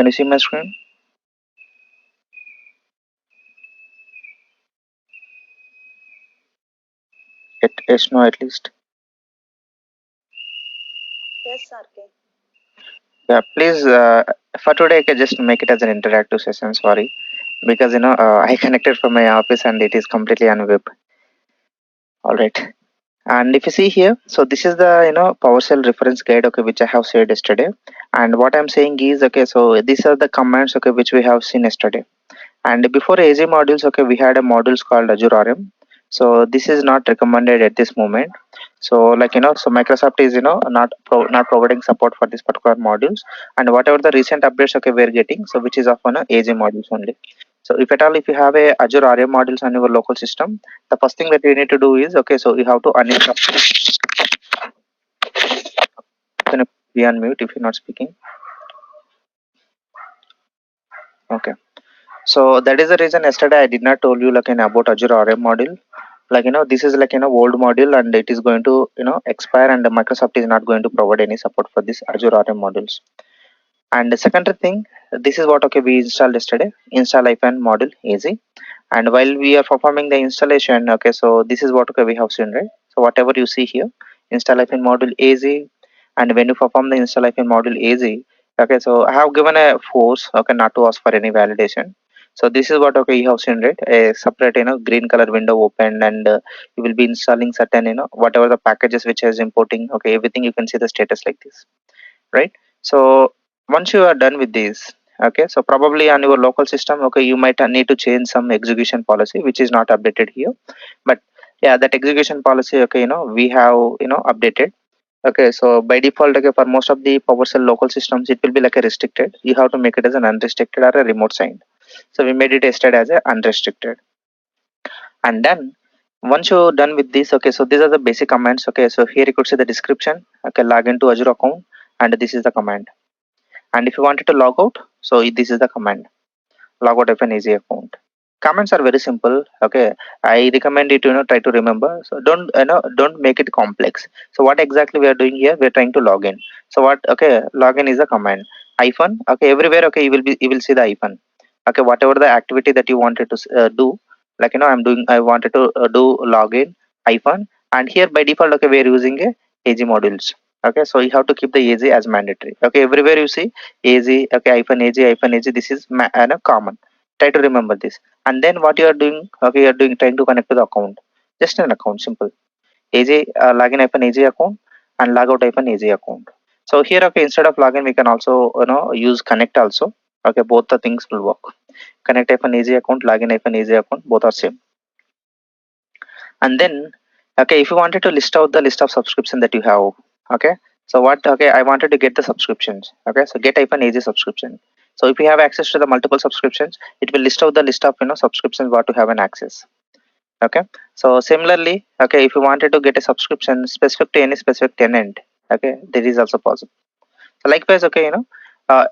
Can you see my screen? Yes, no, at least. Yes, RK. Yeah, please. For today, I can just make it as an interactive session. Sorry, because I connected from my office and it is completely on web. All right. And if you see here, so this is the PowerShell reference guide, okay, which I have shared yesterday. And what I'm saying is, okay, so these are the commands, okay, which we have seen yesterday. And before AZ modules, okay, we had a modules called Azure RM. So this is not recommended at this moment. So so Microsoft is not providing support for this particular modules. And whatever the recent updates, okay, we're getting, so which is of AZ modules only. So if at all if you have a Azure RM modules on your local system, the first thing that you need to do is, okay, so you have to uninstall. Can you be on mute if you're not speaking? Okay. So that is the reason yesterday I did not told you about Azure RM module. This is old module and it is going to expire, and Microsoft is not going to provide any support for this Azure RM modules. And the second thing, this is what okay we installed yesterday. Install hyphen module easy. And while we are performing the installation, okay, so this is what okay we have seen, right? So whatever you see here, install hyphen module easy. And when you perform the install hyphen module easy, okay, so I have given a force, okay, not to ask for any validation. So this is what okay you have seen, right? A separate green color window opened, and you will be installing certain whatever the packages which is importing, okay, everything you can see the status like this, right? So once you are done with this, okay, so probably on your local system, okay, you might need to change some execution policy which is not updated here. But yeah, that execution policy, okay, we have updated. Okay, so by default, okay, for most of the PowerShell local systems, it will be like a restricted. You have to make it as an unrestricted or a remote signed. So we made it yesterday as a unrestricted. And then once you're done with this, okay, so these are the basic commands. Okay, so here you could see the description. Okay, log into Azure account, and this is the command. And if you wanted to log out, so this is the command. Log out of an easy account. Commands are very simple. Okay, I recommend you to try to remember. So don't make it complex. So what exactly we are doing here? We are trying to log in. So what? Okay, login is a command. Hyphen. Okay, everywhere. Okay, you will see the hyphen. Okay, whatever the activity that you wanted to do, I'm doing. I wanted to do login hyphen, and here by default, okay, we are using a AG modules. Okay, so you have to keep the AG as mandatory. Okay, everywhere you see AZ, okay, hyphen AZ, this is common. Try to remember this. And then what you are doing, okay, you are doing trying to connect to the account. Just an account, simple. AZ, login hyphen AZ account and logout hyphen AZ account. So here, okay, instead of login, we can also use connect also. Okay, both the things will work. Connect hyphen AZ account, login hyphen AZ account, both are same. And then, okay, if you wanted to list out the list of subscription that you have, okay, so what, okay, I wanted to get the subscriptions. Okay, so get hyphen AZ subscription. So if you have access to the multiple subscriptions, it will list out the list of subscriptions what to have an access. Okay, so similarly, okay, if you wanted to get a subscription specific to any specific tenant, okay, that is also possible. So likewise, okay, uh,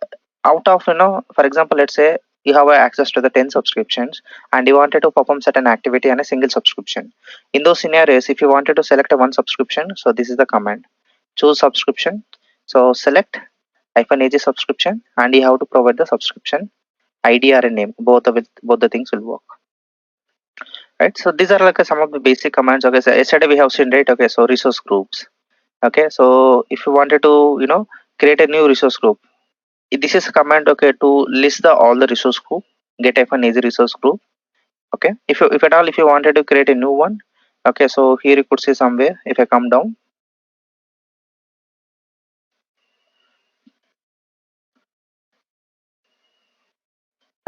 out of for example, let's say you have access to the 10 subscriptions and you wanted to perform certain activity on a single subscription. In those scenarios, if you wanted to select a one subscription, so this is the command: choose subscription. So select hyphen AG subscription, and you have to provide the subscription ID or a name. Both the things will work. Right. So these are like some of the basic commands. Okay. So yesterday we have seen, right. Okay. So resource groups. Okay. So if you wanted to, create a new resource group, this is a command, okay, to list the all the resource group. Get hyphen AG resource group. Okay. If at all if you wanted to create a new one, okay. So here you could see somewhere. If I come down,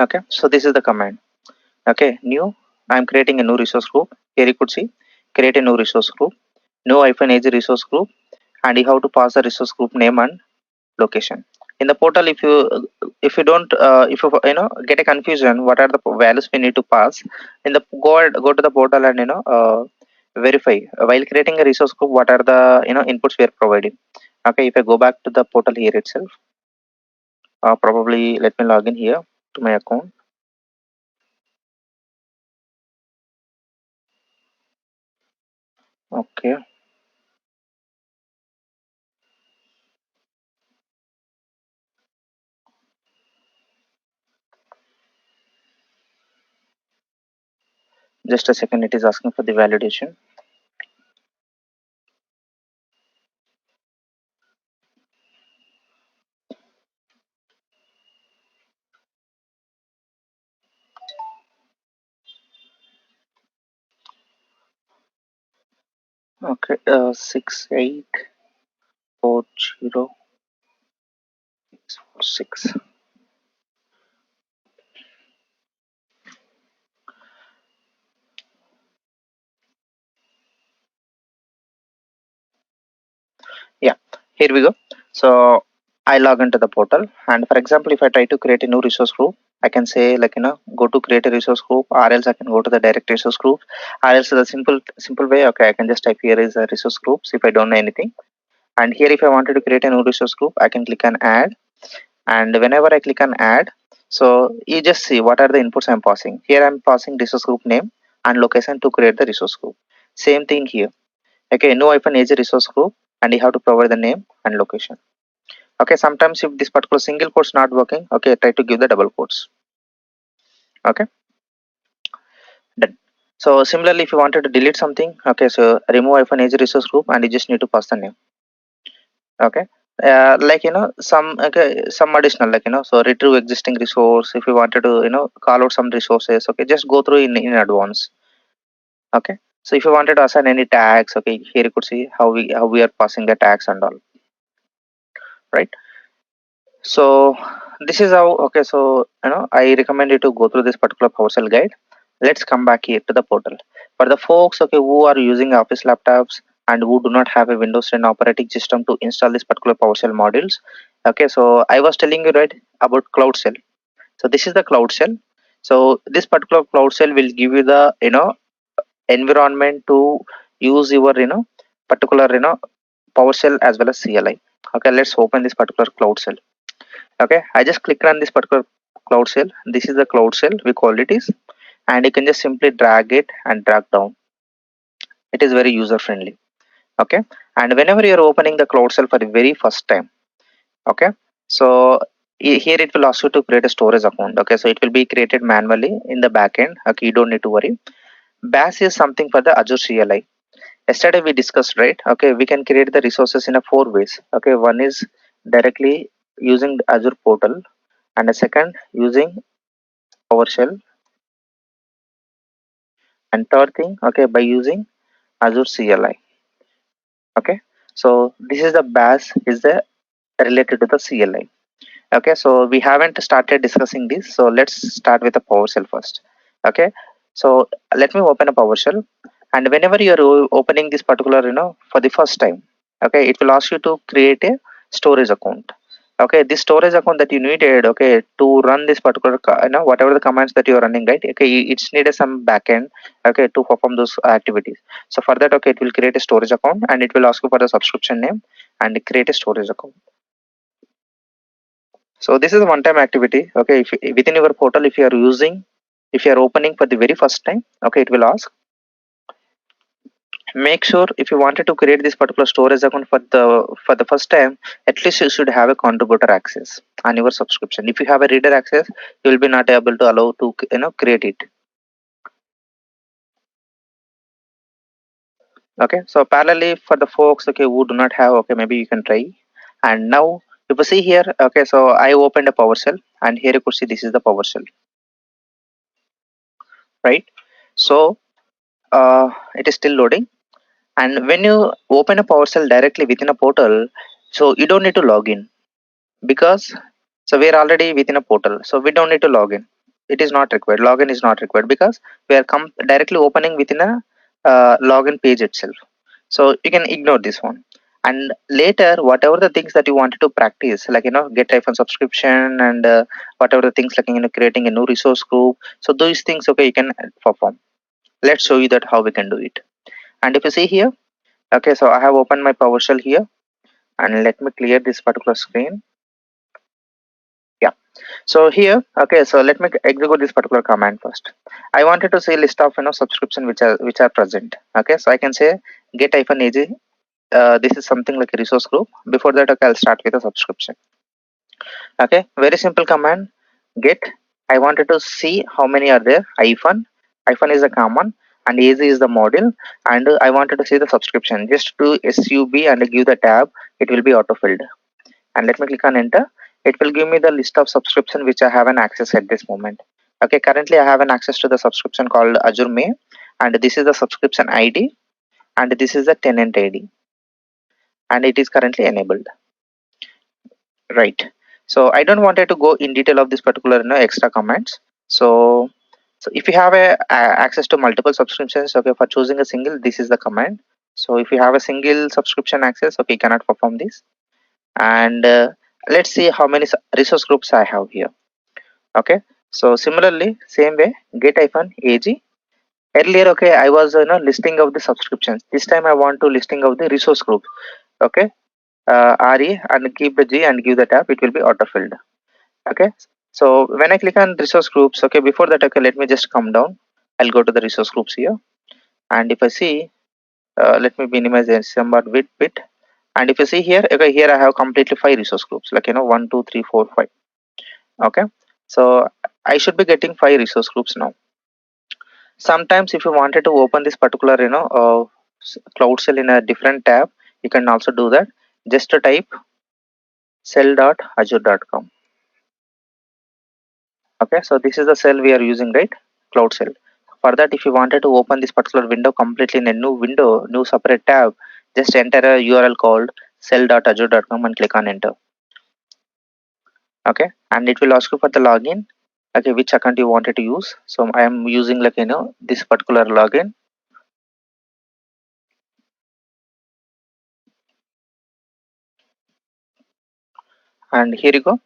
okay. So this is the command. Okay. New. I'm creating a new resource group. Here you could see create a new resource group. New hyphen AG resource group, and you have to pass the resource group name and location. In the portal, if you don't if you get a confusion what are the values we need to pass, in the go to the portal and verify while creating a resource group what are the inputs we are providing. Okay, if I go back to the portal here itself, probably let me log in here to my account. Okay, Just a second, it is asking for the validation. Okay, 6840646. Yeah, here we go. So I log into the portal, and for example, if I try to create a new resource group, I can say like go to create a resource group, or else I can go to the direct resource group, or else the simple way. Okay, I can just type here is a resource groups if I don't know anything, and here if I wanted to create a new resource group, I can click on add, and whenever I click on add, so you just see what are the inputs I'm passing. Here I'm passing resource group name and location to create the resource group. Same thing here. Okay, no hyphen age resource group, and you have to provide the name and location. Okay, sometimes if this particular single quote's not working, okay, try to give the double quotes. Okay, done. So similarly, if you wanted to delete something, okay, so remove hyphen age resource group, and you just need to pass the name. Okay, like some, okay, some additional, like so retrieve existing resource. If you wanted to call out some resources, okay, just go through in advance. Okay, so if you wanted to assign any tags, okay, here you could see how we are passing the tags and all, right? So this is how. Okay, so I recommend you to go through this particular PowerShell guide. Let's come back here to the portal. For the folks, okay, who are using office laptops and who do not have a Windows 10 operating system to install this particular PowerShell modules, okay, so I was telling you right about Cloud Shell. So this is the Cloud Shell. So this particular Cloud Shell will give you the environment to use your particular PowerShell as well as CLI. Okay, let's open this particular Cloud Shell. Okay, I just click on this particular Cloud Shell. This is the Cloud Shell we call it is, and you can just simply drag it and drag down. It is very user friendly. Okay, and whenever you are opening the Cloud Shell for the very first time, okay, so here it will ask you to create a storage account. Okay, so it will be created manually in the backend. Okay, you don't need to worry. Bash is something for the Azure CLI. Yesterday we discussed, right? Okay, we can create the resources in a four ways. Okay, one is directly using the Azure portal, and a second using PowerShell, and third thing, okay, by using Azure CLI. Okay, so this is the bash is the related to the CLI. Okay, so we haven't started discussing this, so let's start with the PowerShell first. Okay, so let me open a PowerShell, and whenever you are opening this particular for the first time, okay, it will ask you to create a storage account. Okay, this storage account that you needed, okay, to run this particular whatever the commands that you are running, right? Okay, it's needed some backend, okay, to perform those activities. So for that, okay, it will create a storage account, and it will ask you for the subscription name and create a storage account. So this is a one-time activity. Okay, if within your portal, if you are opening for the very first time, okay, it will ask. Make sure if you wanted to create this particular storage account for the first time, at least you should have a contributor access on your subscription. If you have a reader access, you will be not able to allow to create it. Okay, so parallelly for the folks, okay, who do not have, okay, maybe you can try. And now if you see here, okay, so I opened a PowerShell, and here you could see this is the PowerShell, right? So it is still loading. And when you open a PowerShell directly within a portal, so you don't need to log in, because so we are already within a portal, so we don't need to log in. It is not required. Login is not required because we are directly opening within a login page itself. So you can ignore this one. And later, whatever the things that you wanted to practice, like get iPhone subscription, and whatever the things like creating a new resource group. So those things, okay, you can perform. Let's show you that how we can do it. And if you see here, okay, so I have opened my PowerShell here, and let me clear this particular screen. Yeah. So here, okay, so let me execute this particular command first. I wanted to see list of subscription which are present. Okay, so I can say get hyphen ag. This is something like a resource group. Before that, okay, I'll start with a subscription. Okay, very simple command. Get. I wanted to see how many are there. Hyphen. Hyphen is a common. and AZ is the module, and I wanted to see the subscription. Just do SUB and give the tab, it will be auto filled. And let me click on enter. It will give me the list of subscription which I have an access at this moment. Okay, currently I have an access to the subscription called Azure May, and this is the subscription ID, and this is the tenant ID, and it is currently enabled. Right. So I don't wanted to go in detail of this particular extra commands. So if you have access to multiple subscriptions, okay, for choosing a single, this is the command. So if you have a single subscription access, okay, you cannot perform this. And let's see how many resource groups I have here. Okay. So similarly, same way, get -ag. Earlier, okay, I was listing of the subscriptions. This time I want to listing of the resource group. Okay, RE and keep the G and give the tab, it will be auto filled. Okay, so when I click on resource groups, okay, before that, okay, let me just come down. I'll go to the resource groups here, and if I see, let me minimize the somewhat bit. And if you see here, okay, here I have completely 5 resource groups, like 1 2 3 4 5. Okay, so I should be getting 5 resource groups now. Sometimes if you wanted to open this particular cloud cell in a different tab, you can also do that. Just to type cell.azure.com. Okay, so this is the cell we are using, right? Cloud cell. For that, if you wanted to open this particular window completely in a new window, new separate tab, just enter a URL called cell.azure.com and click on enter. Okay, and it will ask you for the login. Okay, which account you wanted to use. So I am using this particular login. And here you go.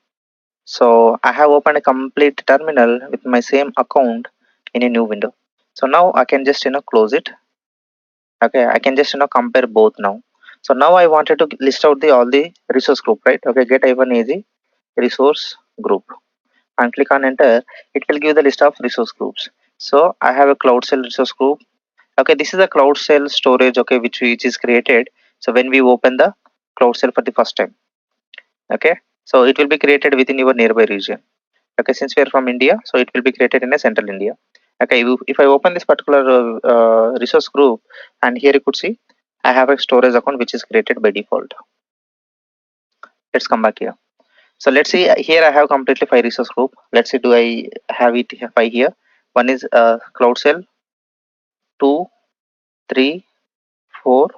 So I have opened a complete terminal with my same account in a new window. So now I can just close it. Okay, I can just compare both now. So now I wanted to list out the all the resource group, right? Okay, get -ag resource group and click on enter. It will give the list of resource groups. So I have a cloud cell resource group. Okay, this is a cloud cell storage, okay, which is created. So when we open the cloud cell for the first time, okay, so it will be created within your nearby region. Okay, since we are from India, so it will be created in a central India. Okay, if I open this particular resource group, and here you could see I have a storage account which is created by default. Let's come back here. So let's see, here I have completely 5 resource group. Let's see, do I have it 5 here? One is cloud cell, 2 3 4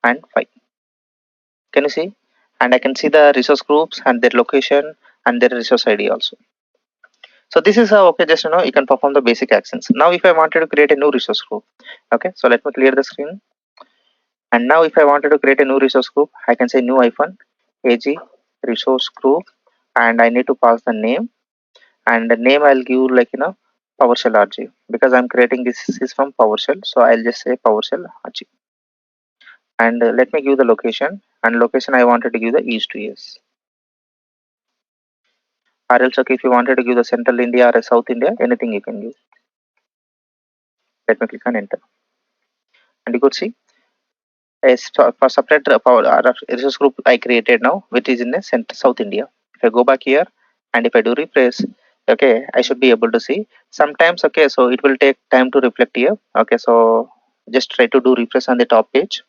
and 5. Can you see? And I can see the resource groups and their location and their resource ID also. So this is how, okay, just you can perform the basic actions. Now if I wanted to create a new resource group, okay, so let me clear the screen. And now if I wanted to create a new resource group, I can say new -ag resource group, and I need to pass the name, and the name I'll give PowerShell RG, because I'm creating this is from PowerShell, so I'll just say PowerShell RG. And let me give the location, and location I wanted to give the East to East. Or else, okay, if you wanted to give the Central India or South India, anything you can give. Let me click on enter, and you could see for separate power resource group I created now, which is in the center South India. If I go back here and if I do refresh, okay, I should be able to see. Sometimes, okay, so it will take time to reflect here. Okay, so just try to do refresh on the top page.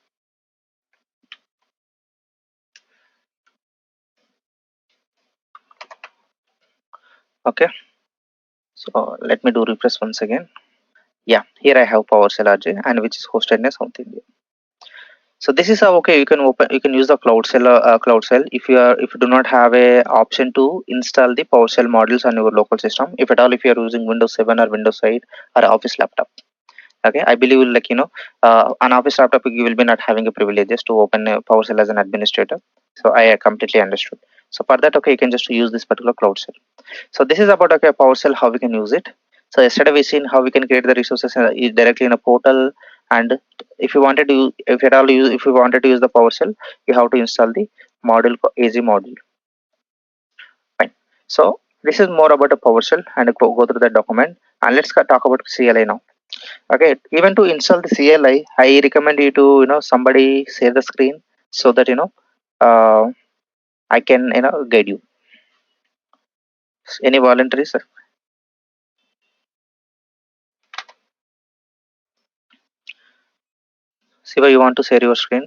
Okay, so let me do refresh once again. Yeah, here I have PowerShell RJ, and which is hosted in South India. So this is how, okay, you can use the cloud cell if you do not have a option to install the PowerShell modules on your local system, if at all, if you are using Windows 7 or Windows 8 or Office laptop. Okay, I believe an Office laptop you will be not having a privileges to open a PowerShell as an administrator. So I completely understood. So for that, okay, you can just use this particular cloud cell. So this is about, okay, PowerShell, how we can use it. So yesterday we seen how we can create the resources directly in a portal, and if you wanted to, if at all if you wanted to use the PowerShell, you have to install the module AZ module. Fine. So this is more about a PowerShell, and go through the document, and let's talk about CLI now. Okay, even to install the CLI, I recommend you to somebody share the screen so that uh, I can guide you. Any voluntaries? Siva, you want to share your screen?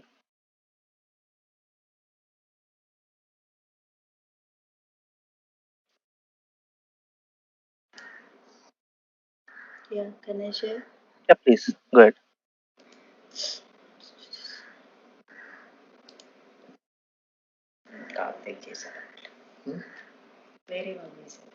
Yeah, can I share? Yeah, please go ahead. Karthik చేశారు వేరే వాళ్ళు చేశారు.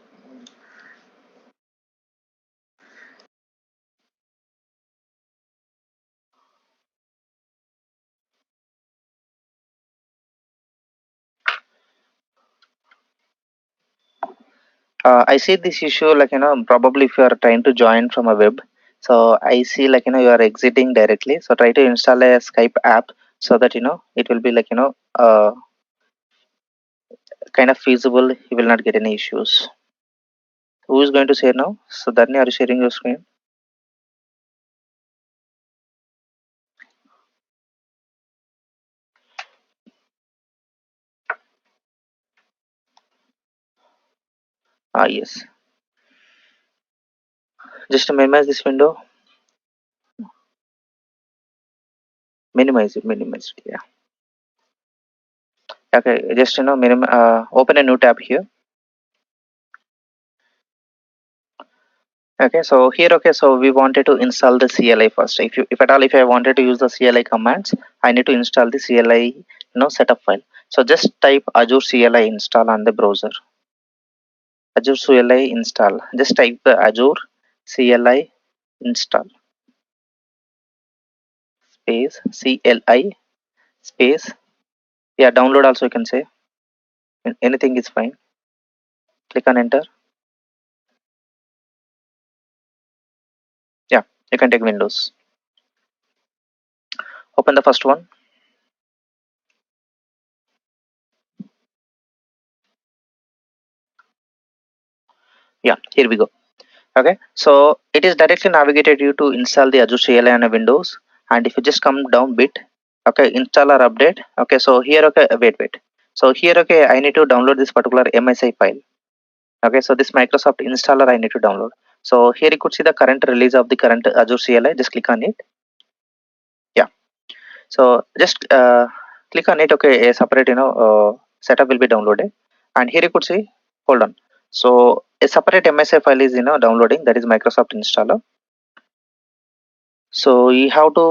I see this issue like probably if you are trying to join from a web. So I see like you are exiting directly. So try to install a Skype app so that it will be like kind of feasible. You will not get any issues. Who is going to share now? So Dharni, are you sharing your screen? Ah, yes. Just minimize this window. Minimize it. Minimize it. Yeah. Okay. Just open a new tab here. Okay. So here, okay. So we wanted to install the CLI first. If at all, if I wanted to use the CLI commands, I need to install the CLI, setup file. So just type Azure CLI install on the browser. Azure CLI install. Just type the Azure CLI install space CLI space. Yeah. Download also you can say. Anything is fine. Click on enter. Yeah. You can take Windows. Open the first one. Yeah. Here we go. Okay, so it is directly navigated you to install the Azure CLI on a Windows. And if you just come down bit, okay, install or update. Okay, so here, okay, wait. So here, okay, I need to download this particular MSI file. Okay, so this Microsoft installer I need to download. So here you could see the current release of the current Azure CLI. Just click on it. Yeah. So just click on it. Okay, a separate setup will be downloaded. And here you could see. Hold on. So a separate MSI file is downloading. That is Microsoft installer. So you have to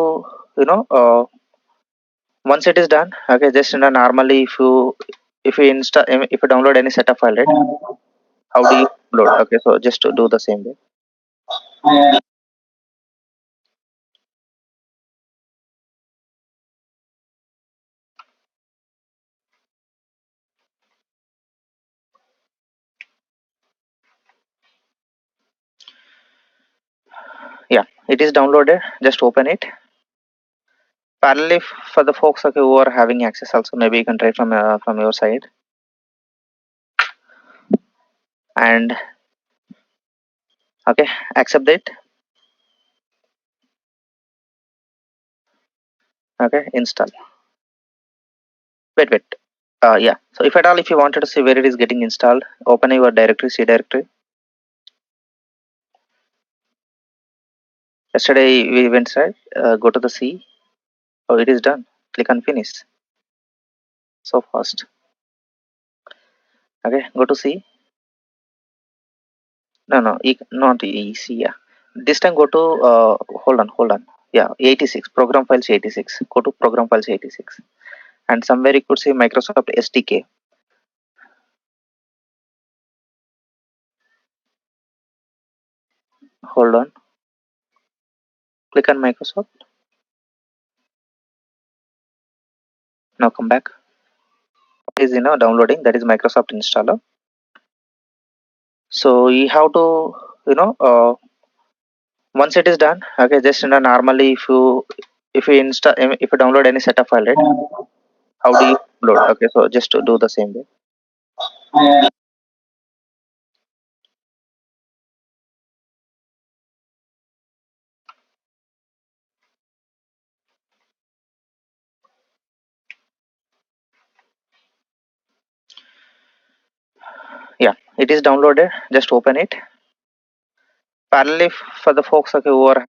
you know uh, once it is done, okay, just normally if you install, if you download any setup file, right, how do you load? Okay, so just to do the same way. Yeah, it is downloaded. Just open it. Parallelly, for the folks, okay, who are having access also, maybe you can try from your side and okay, accept it. Okay, install. Wait. Yeah, so if at all, if you wanted to see where it is getting installed, open your directory, C directory. Yesterday we went side, go to the C. Oh, it is done. Click on finish. So fast. Okay, go to C. No, not EC. Yeah, this time go to hold on. Yeah, 86 program files 86. Go to program files 86, and somewhere you could see Microsoft SDK. Hold on. Click on Microsoft. Now come back. It is downloading. That is Microsoft installer. So you have to you know once it is done. Okay, just normally if you install if you download any setup file, right? How do you load? Okay, so just to do the same way. Yeah, it is downloaded. Just open it. Parallelly, for the folks, okay, who are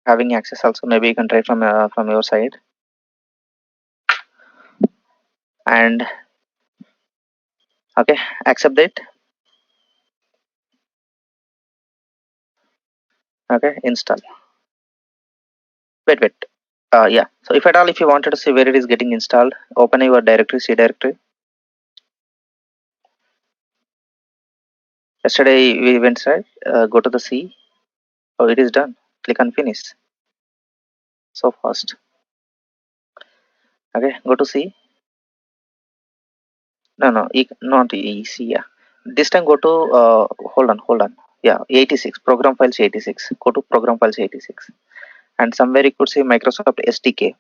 having access also. Maybe you can try from your side. And okay, accept it. Okay, install. Wait. Yeah. So if at all, if you wanted to see where it is getting installed, open your directory, C directory. Yesterday we went right. Go to the C. Oh, it is done. Click on finish. So fast. Okay, go to C. No, not E, C. Yeah. This time go to hold on. Yeah, 86 program files 86. Go to program files 86, and somewhere you could see Microsoft SDK.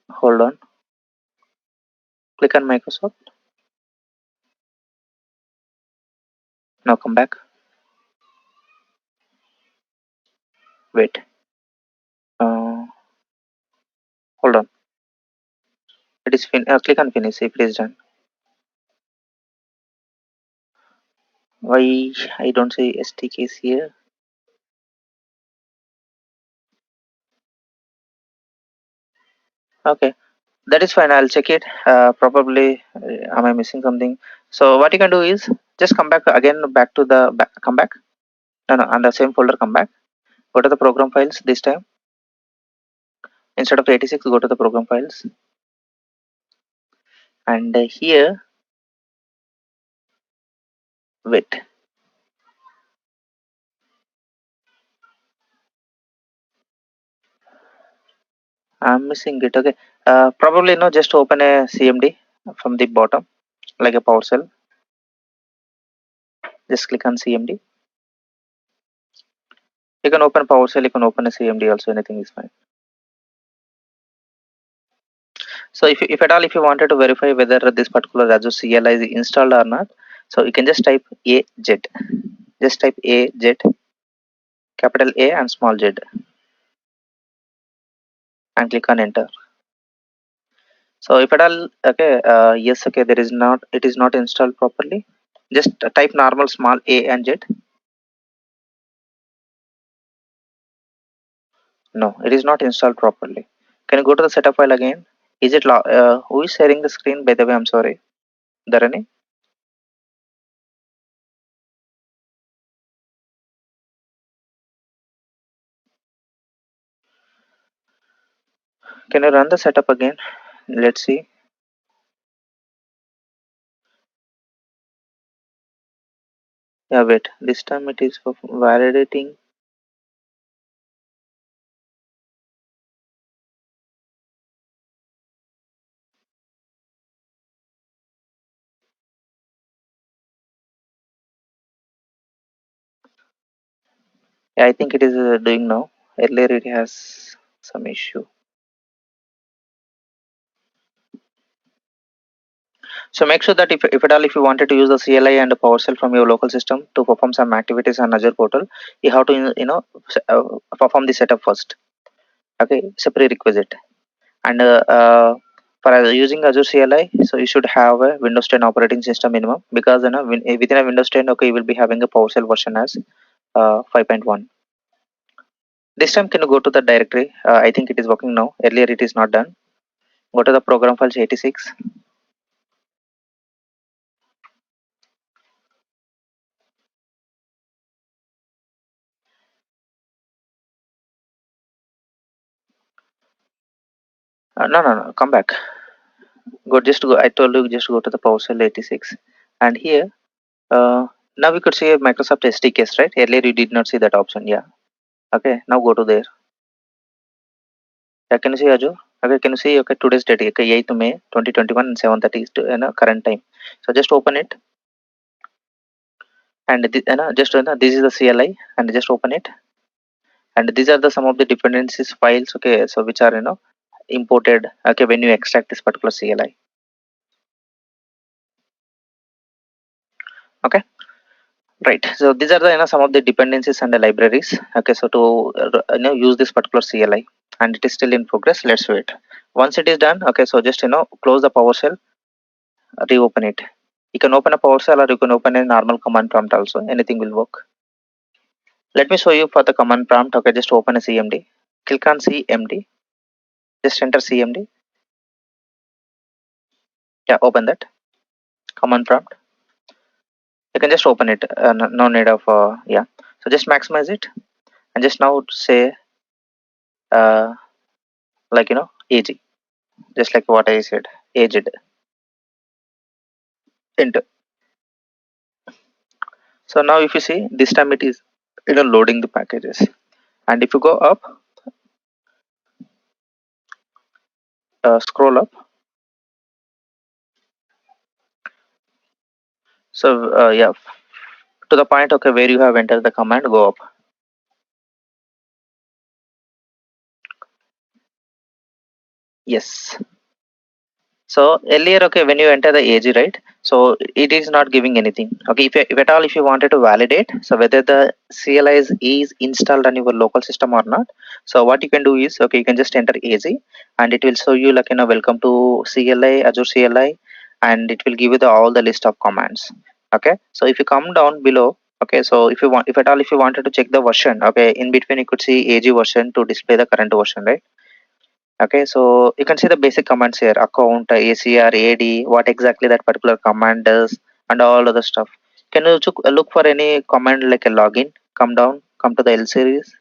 Hold on. Click on Microsoft. Now come back. Wait. Uh, hold on. It is click on finish if it is done. Why I don't see SDKs here? Okay, that is fine. I'll check it. Probably, am I missing something? So what you can do is just come back again, back to the come back. No, on the same folder, come back. Go to the program files this time. Instead of 86, go to the program files, and here, wait. I'm missing it. Okay. Probably no. Just open a CMD from the bottom, like a PowerShell. Just click on CMD. You can open PowerShell. You can open a CMD also. Anything is fine. So if at all if you wanted to verify whether this particular Azure CLI is installed or not, so you can just type a z. Just type a z, capital A and small z, and click on enter. So if at all okay, yes, okay, there is not, it is not installed properly. Just type normal small a and z. No, it is not installed properly. Can you go to the setup file again? Is it who is sharing the screen, by the way? I'm sorry, Dharani. Can you run the setup again? Let's see. Yeah, wait, this time it is for validating. Yeah, I think it is doing now. Earlier it has some issue. So make sure that if at all if you wanted to use the CLI and the PowerShell from your local system to perform some activities on Azure portal, you have to perform the setup first. Okay, it's a prerequisite. And for using Azure CLI, so you should have a Windows 10 operating system minimum, because within a Windows 10, okay, you will be having a PowerShell version as 5.1. This time, can you go to the directory? I think it is working now. Earlier, it is not done. Go to the program files 86. No, no, no. Come back. Go just go. I told you just go to the PowerShell 86, and here now we could see a Microsoft SDKs, right? Earlier you did not see that option. Yeah. Okay. Now go to there. Yeah, can you see Azure? Okay. Can you see? Okay. Today's date. Okay. 8th May 2021 and 7:30 is current time. So just open it, and just this is the CLI, and just open it, and these are the some of the dependencies files. Okay. So which are imported. Okay. When you extract this particular CLI. Okay. Right. So these are the some of the dependencies and the libraries. Okay. So to use this particular CLI, and it is still in progress. Let's wait. Once it is done, okay. So just close the PowerShell, reopen it. You can open a PowerShell or you can open a normal command prompt also. Anything will work. Let me show you for the command prompt. Okay. Just open a CMD. Click on CMD. Just enter CMD. Yeah. Open that command prompt. You can just open it. No need of yeah. So just maximize it and just now say uh, like AG, just like what I said, aged. Enter. So now if you see, this time it is loading the packages. And if you go up, scroll up. So yeah, to the point, okay, where you have entered the command, go up. Yes. So earlier, okay, when you enter the AG, right? So it is not giving anything. Okay, if at all, if you wanted to validate, so whether the CLI is installed on your local system or not. So what you can do is, okay, you can just enter AG, and it will show you like welcome to CLI, Azure CLI, and it will give you all the list of commands. Okay, so if you come down below, okay, so if at all, if you wanted to check the version, okay, in between you could see AG version to display the current version, right? Okay, so you can see the basic commands here: account, ACR, AD, what exactly that particular command does, and all other stuff. Can you look for any command like a login? Come down, come to the L series.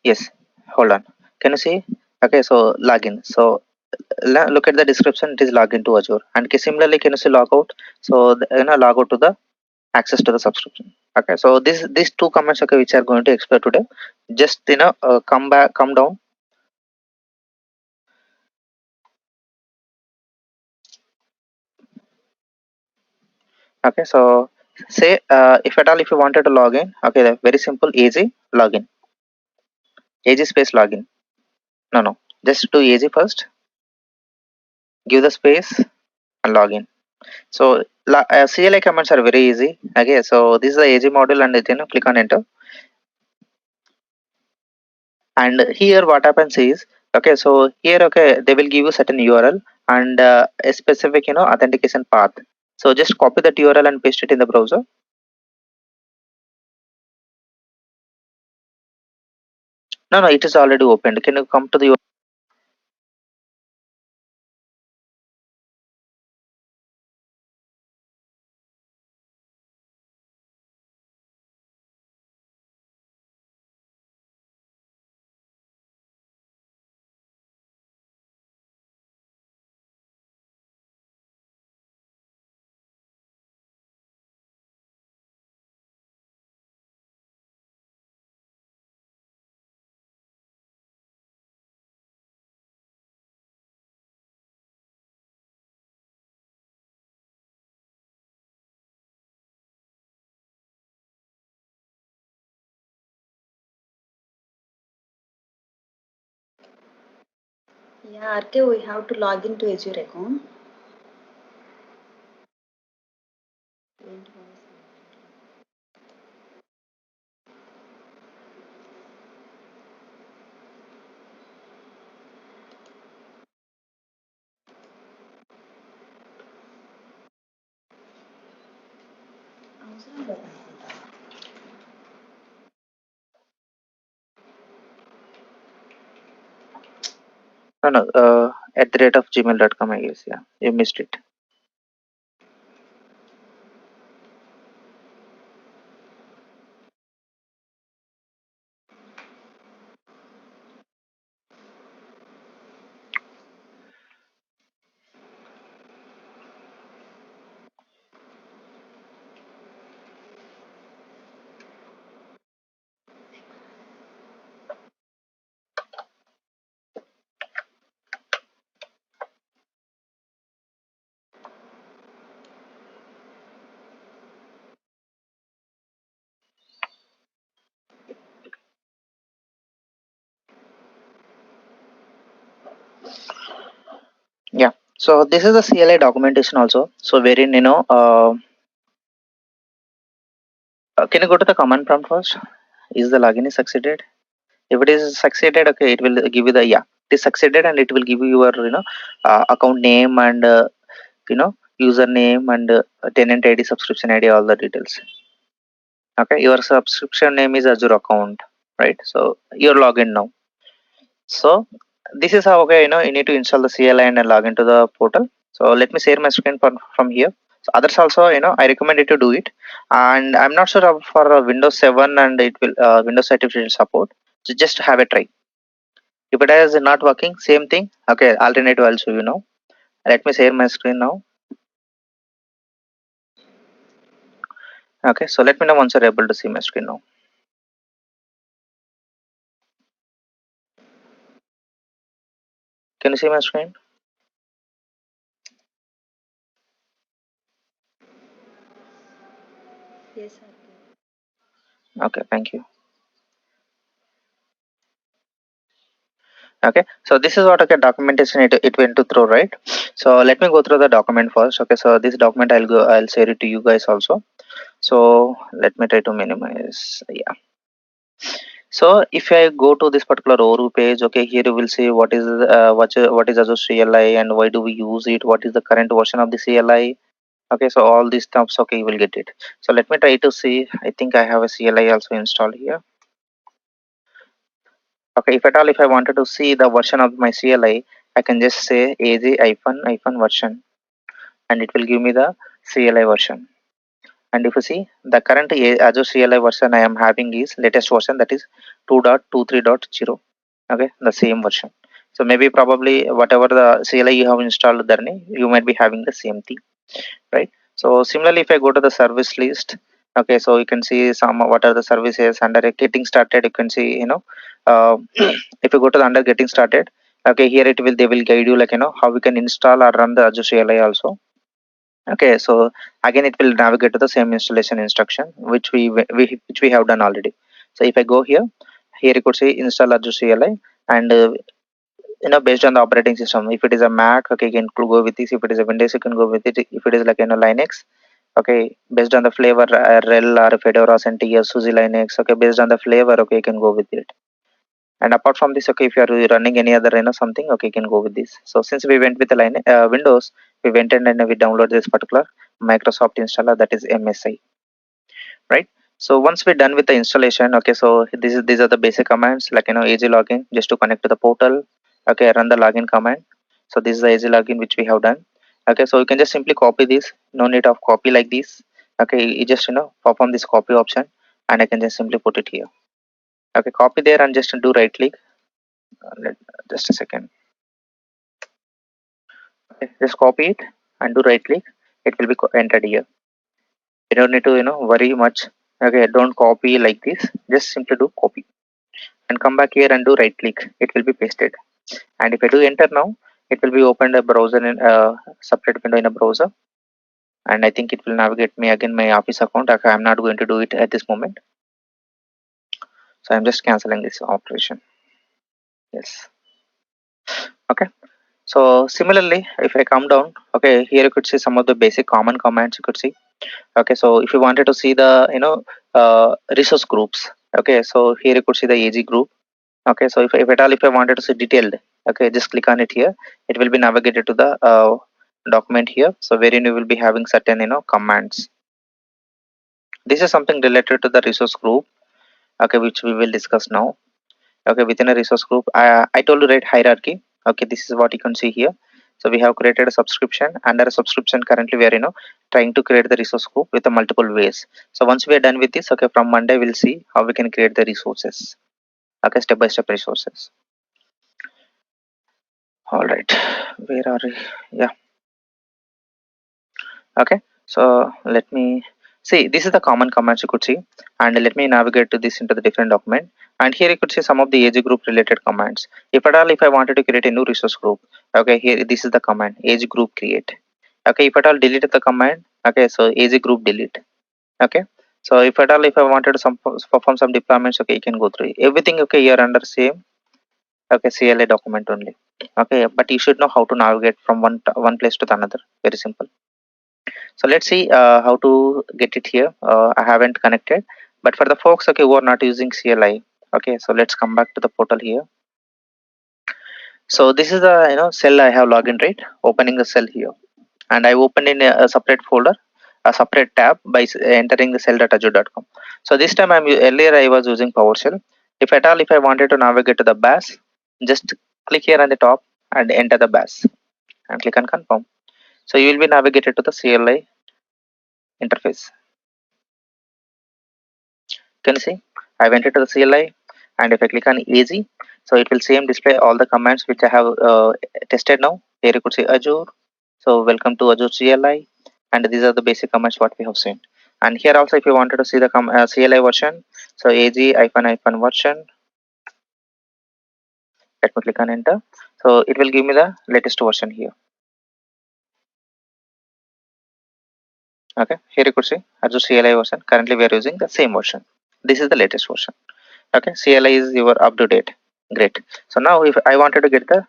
Yes, hold on. Can you see? Okay, so login. So look at the description. It is login to Azure, and similarly, can you see logout? So log out to the access to the subscription. Okay, so these two commands, okay, which are going to explore today. Just come back, come down. Okay, so say if at all if you wanted to log in, okay, very simple, easy login, AG space login. No, no, just do AG first, give the space and login. So CLI commands are very easy. Okay, so this is the AG module, and then click on enter. And here what happens is, okay, so here, okay, they will give you certain URL and a specific authentication path. So just copy that URL and paste it in the browser. No, no, it is already opened. Can you come to the? Yeah, RK, we have to log into Azure account. అవసరం లేదనుకుంటా. No, no. At the rate of gmail.com, I guess. Yeah, you missed it. Yeah. So this is the CLI documentation also. So wherein can you go to the command prompt first? Is the login is succeeded? If it is succeeded, okay, it will give you the, yeah, it is succeeded, and it will give you your account name and username and tenant ID, subscription ID, all the details. Okay, your subscription name is Azure account, right? So you're logged in now. So this is how, okay, you need to install the CLI and then log into the portal. So let me share my screen from here. So others also, I recommend you to do it. And I'm not sure for Windows 7 and it will Windows certification support. So just have a try. If it is not working, same thing. Okay, alternative I'll show you now. Let me share my screen now. Okay, so let me know once you're able to see my screen now. Can you see my screen? Yes, RK. Okay, thank you. Okay, so this is what, okay, documentation it went to through, right? So let me go through the document first. Okay, so this document I'll share it to you guys also. So let me try to minimize. Yeah. So if I go to this particular overview page, okay, here you will see what is Azure CLI and why do we use it, what is the current version of the CLI. Okay, so all these stuffs, okay, you will get it. So let me try to see. I think I have a CLI also installed here. Okay, if at all, if I wanted to see the version of my CLI, I can just say az hyphen version, and it will give me the CLI version. And if you see the current Azure CLI version I am having is latest version, that is 2.23.0. Okay, the same version. So maybe probably whatever the CLI you have installed there, you might be having the same thing, right? So similarly, if I go to the service list, okay, so you can see some what are the services under getting started. You can see, if you go to the under getting started, okay, here they will guide you, like, how we can install or run the Azure CLI also. Okay, so again it will navigate to the same installation instruction which we have done already. So if I go here, here you could say install Azure CLI, and based on the operating system. If it is a Mac, okay, you can go with this. If it is a Windows, you can go with it. If it is like Linux, okay, based on the flavor, RHEL or Fedora, CentOS, SUSE Linux, okay, based on the flavor, okay, you can go with it. And apart from this, okay, if you are running any other something, okay, you can go with this. So since we went with the Windows, we went and we download this particular Microsoft installer, that is MSI, right? So once we're done with the installation, okay, so these are the basic commands, like AG login just to connect to the portal. Okay, run the login command. So this is the AG login which we have done. Okay, so you can just simply copy this, no need of copy like this. Okay, you just perform this copy option, and I can just simply put it here. Okay, copy there and just do right click. Just a second. Okay, just copy it and do right click. It will be entered here. You don't need to worry much. Okay, don't copy like this, just simply do copy and come back here and do right click. It will be pasted. And if I do enter now, it will be opened a browser in separate window in a browser, and I think it will navigate me again my office account. Okay, I'm not going to do it at this moment, so I'm just canceling this operation. Yes. Okay, so similarly, if I come down, okay, here you could see some of the basic common commands you could see. Okay, so if you wanted to see the resource groups, okay, so here you could see the AG group. Okay, so if at all if I wanted to see detailed, okay, just click on it here. It will be navigated to the document here, so wherein you will be having certain commands. This is something related to the resource group, okay, which we will discuss now. Okay, within a resource group, I told you, right, hierarchy. Okay, this is what you can see here. So we have created a subscription. Under a subscription, currently we are trying to create the resource group with the multiple ways. So once we are done with this, okay, from Monday we'll see how we can create the resources. Okay, step by step resources. All right, where are we? Yeah. Okay, so let me see, this is the common commands you could see, and let me navigate to this into the different document. And here you could see some of the age group related commands. If at all if I wanted to create a new resource group, okay, here this is the command age group create. Okay, if at all delete the command, okay, so age group delete. Okay, so if at all if I wanted to perform some deployments, okay, you can go through everything. Okay, here under same, okay, CLI document only. Okay, but you should know how to navigate from one place to the another. Very simple. So let's see how to get it here. I haven't connected, but for the folks, okay, who are not using CLI, okay, so let's come back to the portal here. So this is the cell I have login, right? Opening the cell here, and I opened in a separate folder, a separate tab by entering the cell.azure.com. So this time earlier I was using PowerShell. If at all if I wanted to navigate to the bash, just click here on the top and enter the bash and click on confirm. So you will be navigated to the CLI interface. Can you see? I went into the CLI, and if I click on easy, so it will same display all the commands which I have tested now. Here you could see Azure. So welcome to Azure CLI, and these are the basic commands what we have seen. And here also, if you wanted to see the CLI version, so AG hyphen version. Let me click on enter. So it will give me the latest version here. Okay, here you could see Azure CLI version. Currently, we are using the same version. This is the latest version. Okay, CLI is your up to date. Great. So now, if I wanted to get the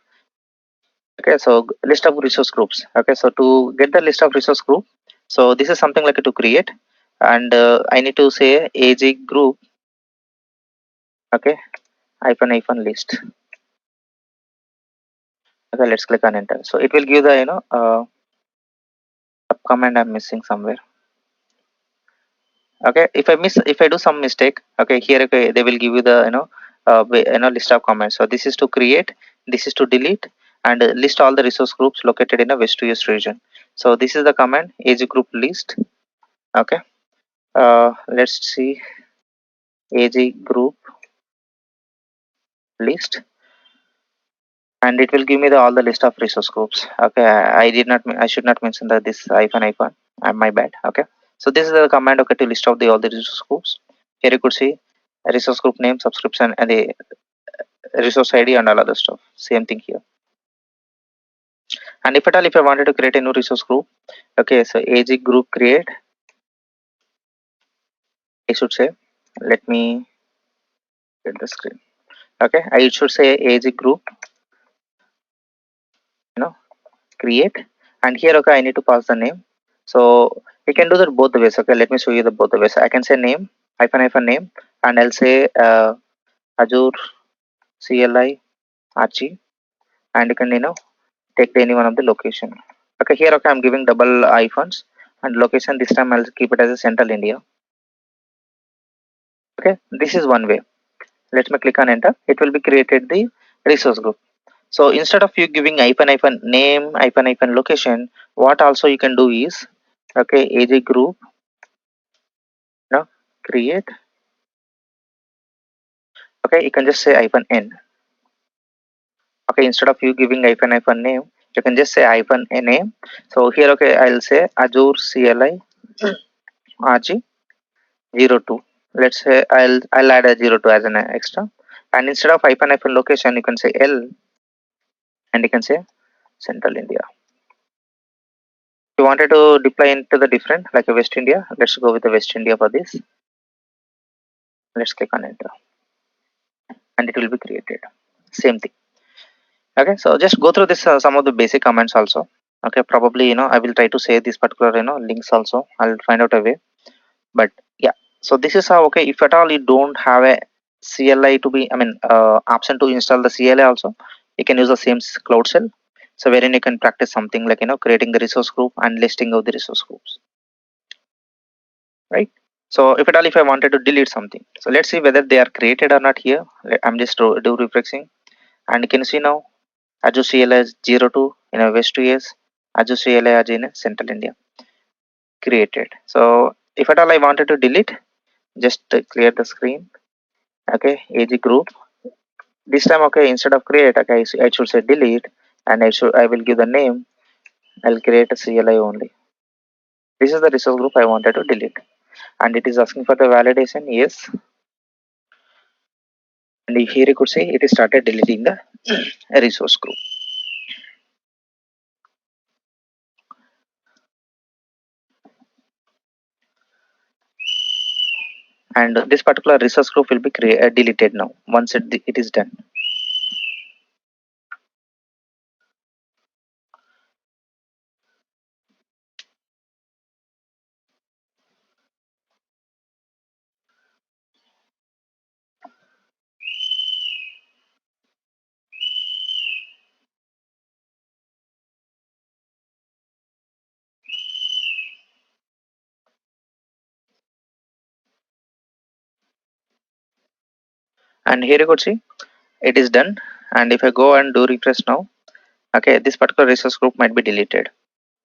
so list of resource groups. Okay, so to get the list of resource group, so this is something like to create, and I need to say AG group. Okay, hyphen list. Okay, let's click on enter. So it will give the command I'm missing somewhere. Okay, if I do some mistake, okay, here, okay, they will give you the list of commands. So this is to create, this is to delete, and list all the resource groups located in a west to east region. So this is the command AG group list. Okay, let's see AG group list, and it will give me all the list of resource groups. Okay, I did not I should not mention that this hyphen. My bad. Okay, so this is the command, okay, to list out all the resource groups. Here you could see a resource group name, subscription, and the resource ID and all other stuff. Same thing here. And if at all if I wanted to create a new resource group, okay, so AG group create, I should say, let me get the screen. Okay, I should say AG group, create, and here, okay, I need to pass the name. So you can do that both the ways. Okay, let me show you the both the ways. I can say name hyphen name, and I'll say Azure CLI Archie, and you can take any one of the location. Okay, here, okay, I'm giving double hyphens, and location this time I'll keep it as a central India. Okay, this is one way. Let me click on enter. It will be created the resource group. So instead of you giving hyphen hyphen name hyphen hyphen location, what also you can do is, okay, AJ group, now create. Okay, you can just say hyphen n. Okay, instead of you giving hyphen hyphen name, you can just say hyphen name. So here, okay, I'll say Azure CLI RG02. Let's say I'll add a 02 as an extra, and instead of hyphen hyphen location, you can say L, and you can say Central India. If you wanted to deploy into the different like a West India, let's go with the West India for this. Let's click on enter, and it will be created. Same thing. Okay, so just go through this some of the basic comments also. Okay, probably I will try to say this particular links also. I'll find out a way. But yeah, so this is how, okay, if at all you don't have a CLI to be, option to install the CLI also, you can use the same cloud shell. So wherein you can practice something like creating the resource group and listing of the resource groups, right? So if I wanted to delete something, so let's see whether they are created or not here. I'm just do refreshing, and you can see now Azure CLI is 02 in a West US, Azure CLI as in Central India created. So if at all I wanted to delete, just clear the screen. Okay, AG group. This time, okay, instead of create, okay, I should say delete, and I will give the name. I'll create a CLI only. This is the resource group I wanted to delete, and it is asking for the validation. Yes, and here you could see it is started deleting the resource group. And this particular resource group will be deleted now once it is done. And here you could see it is done. And if I go and do refresh now, okay, this particular resource group might be deleted.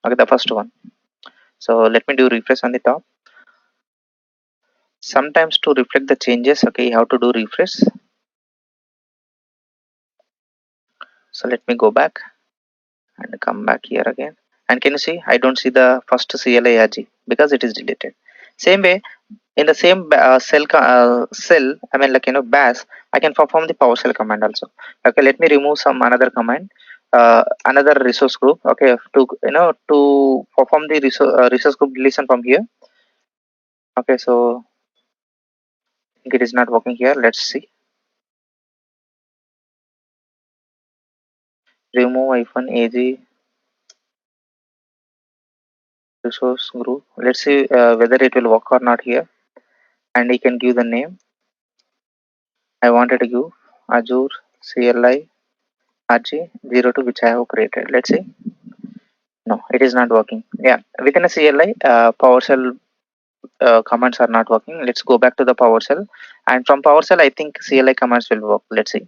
Okay, the first one. So let me do refresh on the top. Sometimes to reflect the changes, okay, you have to do refresh. So let me go back and come back here again. And can you see I don't see the first CLI ARG because it is deleted. Same way, in the same cell, bash, I can perform the PowerShell command also. Okay, let me remove some another command, another resource group. Okay, to perform the resource group deletion from here. Okay, so I think it is not working here. Let's see. Remove hyphen AG resource group. Let's see whether it will work or not here. And you can give the name. I wanted to give Azure CLI RG02, which I have created. Let's see. No, it is not working. Yeah, within a CLI, PowerShell commands are not working. Let's go back to the PowerShell, and from PowerShell, I think CLI commands will work. Let's see.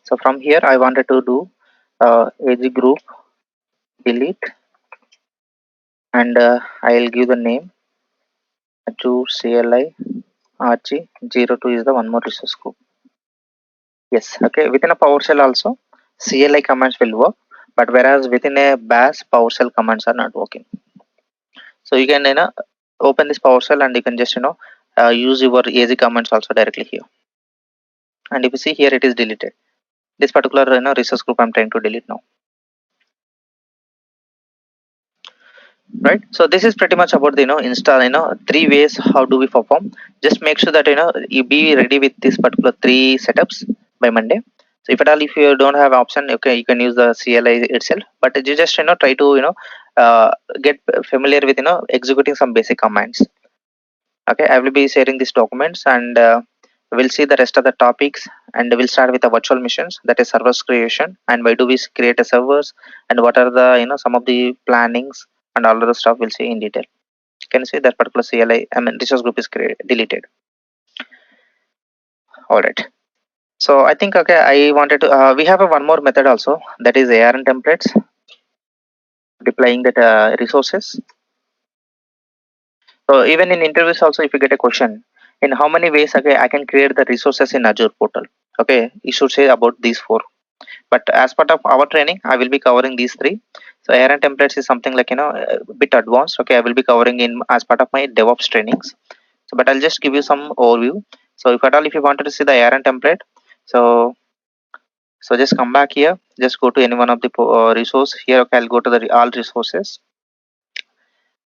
So from here, I wanted to do AG group delete, and I'll give the name Azure CLI RG02 is the one more resource group. Yes, okay. Within a PowerShell also, CLI commands will work, but whereas within a bash, PowerShell commands are not working. So you can open this PowerShell, and you can just use your AZ commands also directly here. And if you see here, it is deleted. This particular resource group I'm trying to delete now. Right. So this is pretty much about the install 3 ways how do we perform. Just make sure that you be ready with this particular 3 setups by Monday. So if you don't have option, okay, you can use the CLI itself, but you just try to get familiar with executing some basic commands. Okay, I will be sharing these documents, and we'll see the rest of the topics, and we'll start with the virtual machines, that is servers creation, and why do we create a servers, and what are the some of the plannings, and all of the stuff we'll see in detail. Can you see that particular CLI, I mean resource group is deleted. All right. So I think okay, I wanted to we have a one more method also, that is ARN templates, deploying that resources. So even in interviews also, if you get a question, in how many ways okay I can create the resources in Azure portal, okay, you should say about these four. But as part of our training, I will be covering these three. So ARN templates is something like a bit advanced. Okay, I will be covering in as part of my DevOps trainings. So, but I'll just give you some overview. So if at all if you wanted to see the ARN template, so just come back here. Just go to any one of the resource here. Okay, I'll go to the all resources.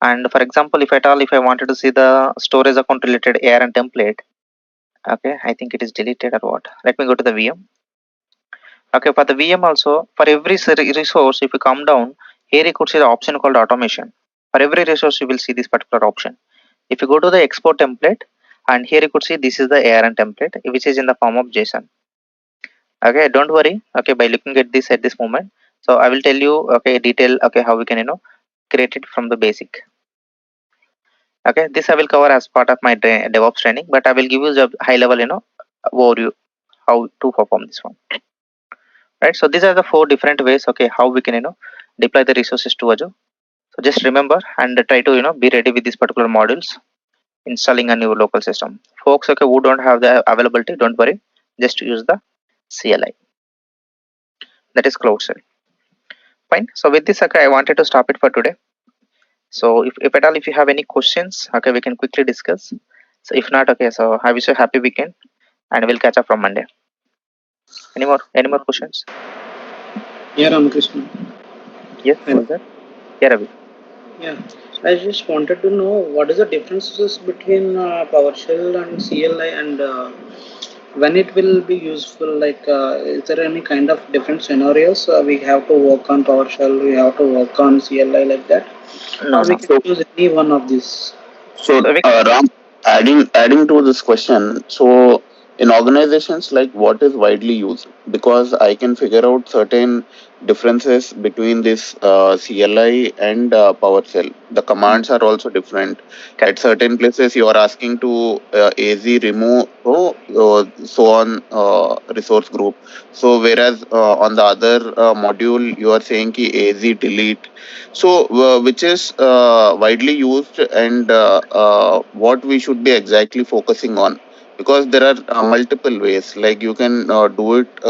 And for example, if at all if I wanted to see the storage account related ARN template, okay, I think it is deleted or what. Let me go to the VM. Okay, for the VM also, for every resource, if you come down, here you could see the option called automation. For every resource, you will see this particular option. If you go to the export template, and here you could see this is the ARN template, which is in the form of JSON. Okay, don't worry. Okay, by looking at this at this moment, so I will tell you okay detail okay how we can create it from the basic. Okay, this I will cover as part of my DevOps training, but I will give you the high level overview how to perform this one. Right, so these are the four different ways okay how we can deploy the resources to Azure. So just remember and try to be ready with these particular modules installing on your local system. Folks okay who don't have the availability, don't worry, just use the CLI, that is cloud shell. Fine, so with this okay I wanted to stop it for today. So if at all if you have any questions okay we can quickly discuss. So if not okay, so I wish you a happy weekend, and we'll catch up from Monday. Any more questions? Yeah, Ramakrishna. Yes, who And is that? Yeah, Ravi. yeah, I just wanted to know what is the differences between PowerShell and CLI, and when it will be useful. Like, is there any kind of different scenarios we have to work on PowerShell, we have to work on CLI like that, No, or we no. can use any one of these? So we Ram, adding to this question, so in organizations, like what is widely used? Because I can figure out certain differences between this CLI and PowerShell. The commands are also different. At certain places, you are asking to AZ remove so on resource group. So whereas on the other module, you are saying ki AZ delete. So, which is widely used, and what we should be exactly focusing on? Because there are multiple ways. Like you can do it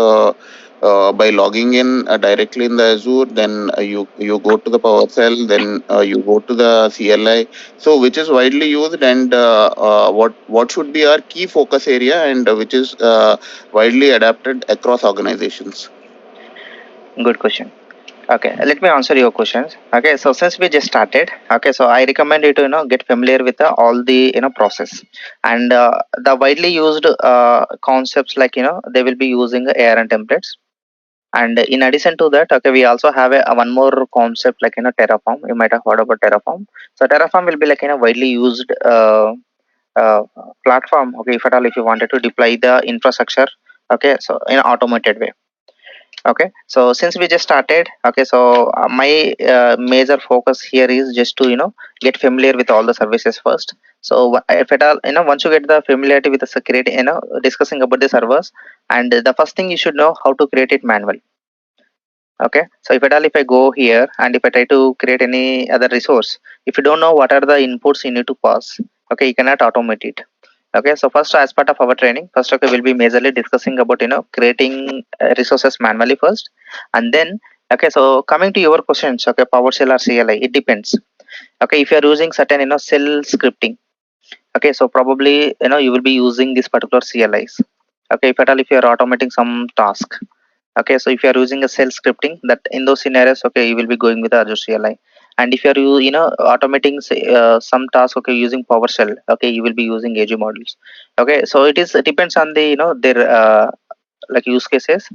by logging in directly in the Azure. Then you go to the PowerShell. Then you go to the CLI. So, which is widely used, and what should be our key focus area, and which is widely adapted across organizations? Good question. Okay, let me answer your questions. Okay, so since we just started, okay, so I recommend you to get familiar with all the process, and the widely used concepts like they will be using ARN templates. And in addition to that, okay, we also have a one more concept like Terraform. You might have heard about Terraform. So Terraform will be like widely used uh, platform. Okay, if at all if you wanted to deploy the infrastructure, okay, so in an automated way. Okay, so since we just started, okay, so my major focus here is just to get familiar with all the services first. So if at all once you get the familiarity with the security, discussing about the servers, and the first thing you should know how to create it manually. Okay, so if at all if I go here and if I try to create any other resource, if you don't know what are the inputs you need to pass, okay, you cannot automate it. Okay, so first as part of our training, first okay we'll be majorly discussing about creating resources manually first, and then okay, so coming to your questions, okay, PowerShell or CLI, it depends. Okay, if you are using certain cell scripting, okay, so probably you will be using this particular CLIs. Okay, if at all if you are automating some task, okay, so if you are using a cell scripting, that in those scenarios okay you will be going with the Azure CLI. And if you are automating say, some task okay using PowerShell, okay, you will be using AG models. Okay, so it depends on the their like use cases,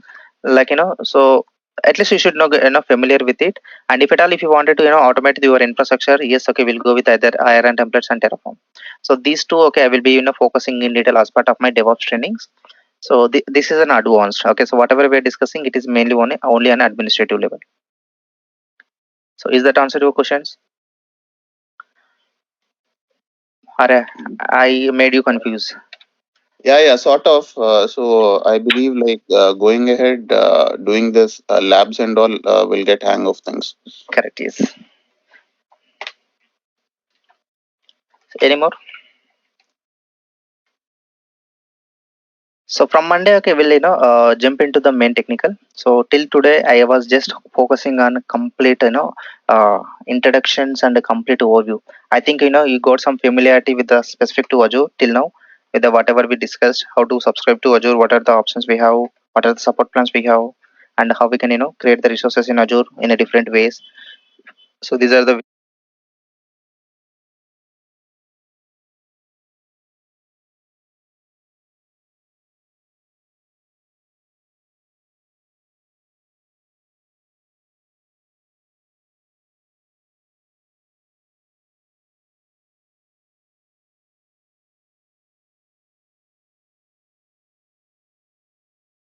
like so at least you should know, familiar with it. And if at all, if you wanted to automate your infrastructure, yes, okay, we'll go with either iron templates and Terraform. So these two, okay, I will be focusing in detail as part of my DevOps trainings. So this is an advanced. Okay, so whatever we're discussing, it is mainly only an administrative level. So is that answer your questions? Or I made you confused? Yeah, sort of. So I believe like going ahead, doing this labs and all, will get hang of things. Correct, yes. Any more? So from Monday, okay, we'll jump into the main technical. So till today, I was just focusing on complete introductions and a complete overview. I think you got some familiarity with the specific to Azure till now, with the whatever we discussed, how to subscribe to Azure, what are the options we have, what are the support plans we have, and how we can create the resources in Azure in a different ways. So these are the